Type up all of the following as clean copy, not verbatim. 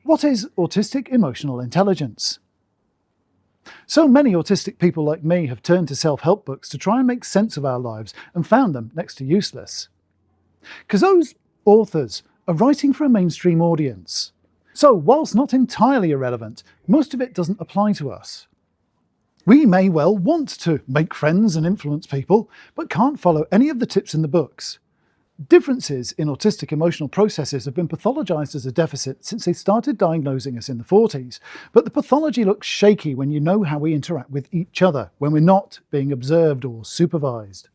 What is autistic emotional intelligence? So many autistic people like me have turned to self-help books to try and make sense of our lives and found them next to useless. Because those authors are writing for a mainstream audience. So whilst not entirely irrelevant, most of it doesn't apply to us. We may well want to make friends and influence people, but can't follow any of the tips in the books. Differences in autistic emotional processes have been pathologized as a deficit since they started diagnosing us in the 40s, but the pathology looks shaky when you know how we interact with each other when we're not being observed or supervised.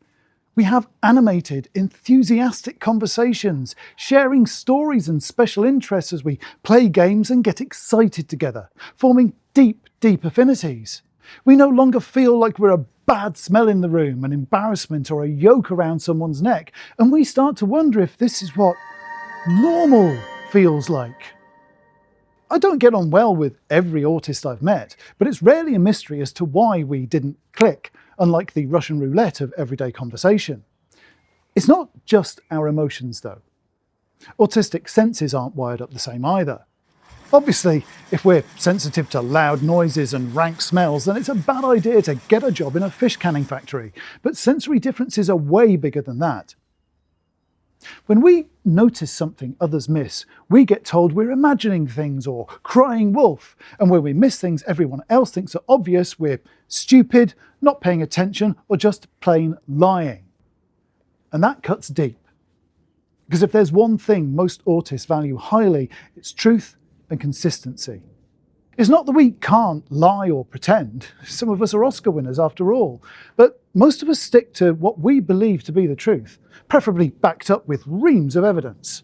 We have animated, enthusiastic conversations, sharing stories and special interests as we play games and get excited together, forming deep, deep affinities. We no longer feel like we're a bad smell in the room, an embarrassment or a yoke around someone's neck, and we start to wonder if this is what normal feels like. I don't get on well with every autist I've met, but it's rarely a mystery as to why we didn't click, unlike the Russian roulette of everyday conversation. It's not just our emotions though. Autistic senses aren't wired up the same either. Obviously, if we're sensitive to loud noises and rank smells, then it's a bad idea to get a job in a fish canning factory, but sensory differences are way bigger than that. When we notice something others miss, we get told we're imagining things or crying wolf, and when we miss things everyone else thinks are obvious, we're stupid, not paying attention, or just plain lying. And that cuts deep. Because if there's one thing most autists value highly, it's truth and consistency. It's not that we can't lie or pretend. Some of us are Oscar winners after all. But most of us stick to what we believe to be the truth, preferably backed up with reams of evidence.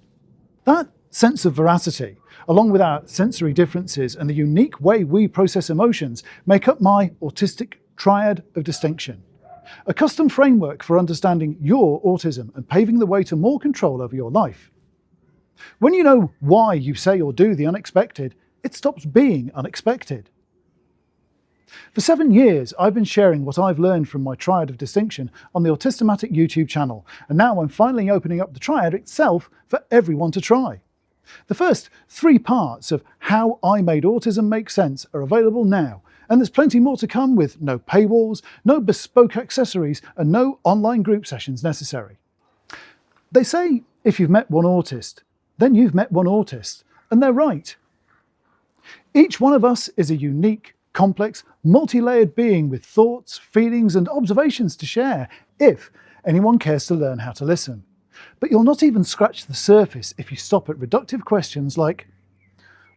That sense of veracity, along with our sensory differences and the unique way we process emotions, make up my autistic triad of distinction. A custom framework for understanding your autism and paving the way to more control over your life. When you know why you say or do the unexpected, it stops being unexpected. For 7 years, I've been sharing what I've learned from my Triad of Distinction on the Autistic YouTube channel, and now I'm finally opening up the Triad itself for everyone to try. The first 3 parts of how I made autism make sense are available now, and there's plenty more to come with no paywalls, no bespoke accessories, and no online group sessions necessary. They say if you've met one autist, then you've met one autist, and they're right. Each one of us is a unique, complex, multi-layered being with thoughts, feelings, and observations to share, if anyone cares to learn how to listen. But you'll not even scratch the surface if you stop at reductive questions like,